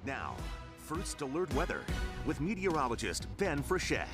Now, First Alert Weather with meteorologist Ben Frechette.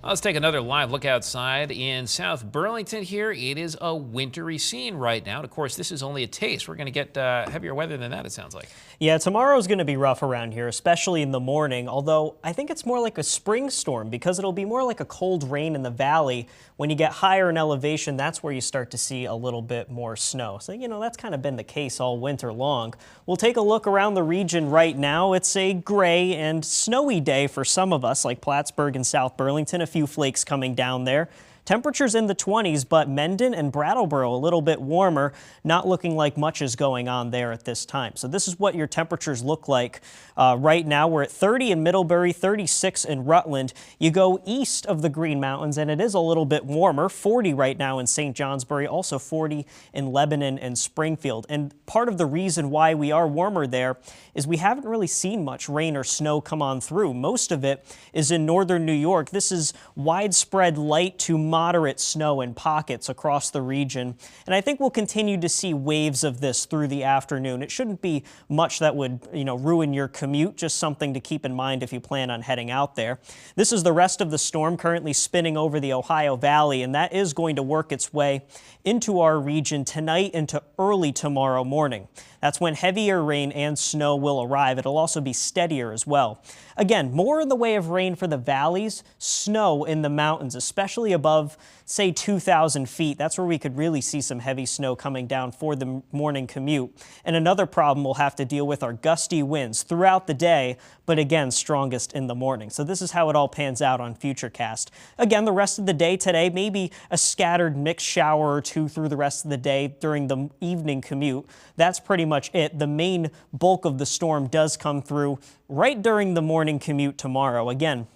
Let's take another live look outside in South Burlington here. It is a wintry scene right now. And of course, this is only a taste. We're going to get heavier weather than that, it sounds like. Yeah, tomorrow's going to be rough around here, especially in the morning, although I think it's more like a spring storm because it'll be more like a cold rain in the valley. When you get higher in elevation, that's where you start to see a little bit more snow. So, that's kind of been the case all winter long. We'll take a look around the region right now. It's a gray and snowy day for some of us, like Plattsburgh and South Burlington. A few flakes coming down there. Temperatures in the 20s, but Mendon and Brattleboro a little bit warmer, not looking like much is going on there at this time. So this is what your temperatures look like right now. We're at 30 in Middlebury, 36 in Rutland. You go east of the Green Mountains and it is a little bit warmer, 40 right now in St. Johnsbury, also 40 in Lebanon and Springfield. And part of the reason why we are warmer there is we haven't really seen much rain or snow come on through. Most of it is in northern New York. This is widespread light to moderate snow in pockets across the region. And I think we'll continue to see waves of this through the afternoon. It shouldn't be much that would, ruin your commute, just something to keep in mind if you plan on heading out there. This is the rest of the storm currently spinning over the Ohio Valley, and that is going to work its way into our region tonight into early tomorrow morning. That's when heavier rain and snow will arrive. It'll also be steadier as well. Again, more in the way of rain for the valleys, snow in the mountains, especially above, say, 2,000 feet. That's where we could really see some heavy snow coming down for the morning commute. And another problem we'll have to deal with are gusty winds throughout the day, but again, strongest in the morning. So this is how it all pans out on Futurecast. Again, the rest of the day today, maybe a scattered mixed shower or two through the rest of the day during the evening commute. That's pretty much it. The main bulk of the storm does come through right during the morning commute tomorrow. Again,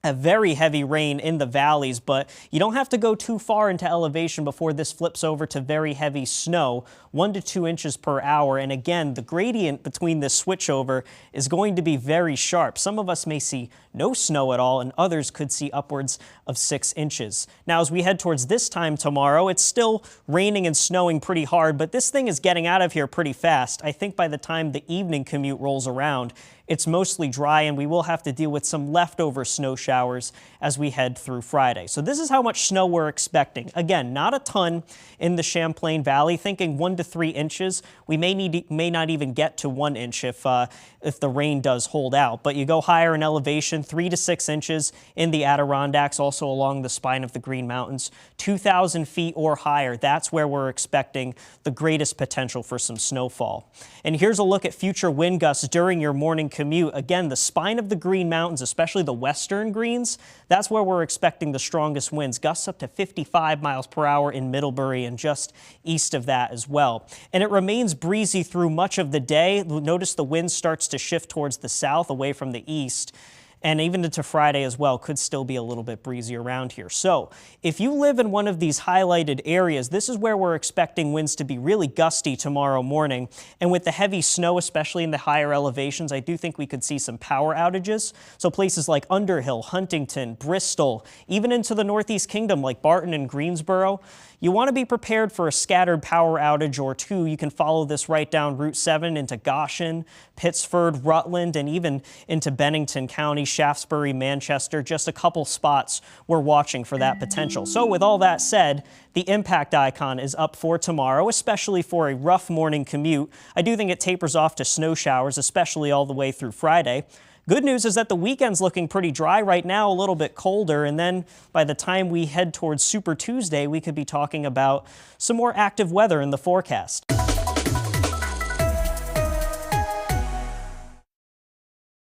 a very heavy rain in the valleys, but you don't have to go too far into elevation before this flips over to very heavy snow, 1 to 2 inches per hour. And again, the gradient between this switchover is going to be very sharp. Some of us may see no snow at all, and others could see upwards of 6 inches. Now, as we head towards this time tomorrow, it's still raining and snowing pretty hard, but this thing is getting out of here pretty fast. I think by the time the evening commute rolls around, it's mostly dry, and we will have to deal with some leftover snow showers as we head through Friday. So this is how much snow we're expecting. Again, not a ton in the Champlain Valley, thinking 1 to 3 inches. We may not even get to 1 inch if the rain does hold out. But you go higher in elevation, 3 to 6 inches in the Adirondacks, also along the spine of the Green Mountains, 2,000 feet or higher. That's where we're expecting the greatest potential for some snowfall. And here's a look at future wind gusts during your morning commute. Again, the spine of the Green Mountains, especially the western Greens, that's where we're expecting the strongest winds, gusts up to 55 miles per hour in Middlebury and just east of that as well. And it remains breezy through much of the day. Notice the wind starts to shift towards the south away from the east. And even into Friday as well, could still be a little bit breezy around here. So if you live in one of these highlighted areas, this is where we're expecting winds to be really gusty tomorrow morning. And with the heavy snow, especially in the higher elevations, I do think we could see some power outages. So places like Underhill, Huntington, Bristol, even into the Northeast Kingdom like Barton and Greensboro, you want to be prepared for a scattered power outage or two. You can follow this right down Route 7 into Goshen, Pittsford, Rutland, and even into Bennington County, Shaftesbury, Manchester. Just a couple spots we're watching for that potential. So with all that said, the impact icon is up for tomorrow, especially for a rough morning commute. I do think it tapers off to snow showers, especially all the way through Friday. Good news is that the weekend's looking pretty dry right now, a little bit colder, and then by the time we head towards Super Tuesday, we could be talking about some more active weather in the forecast.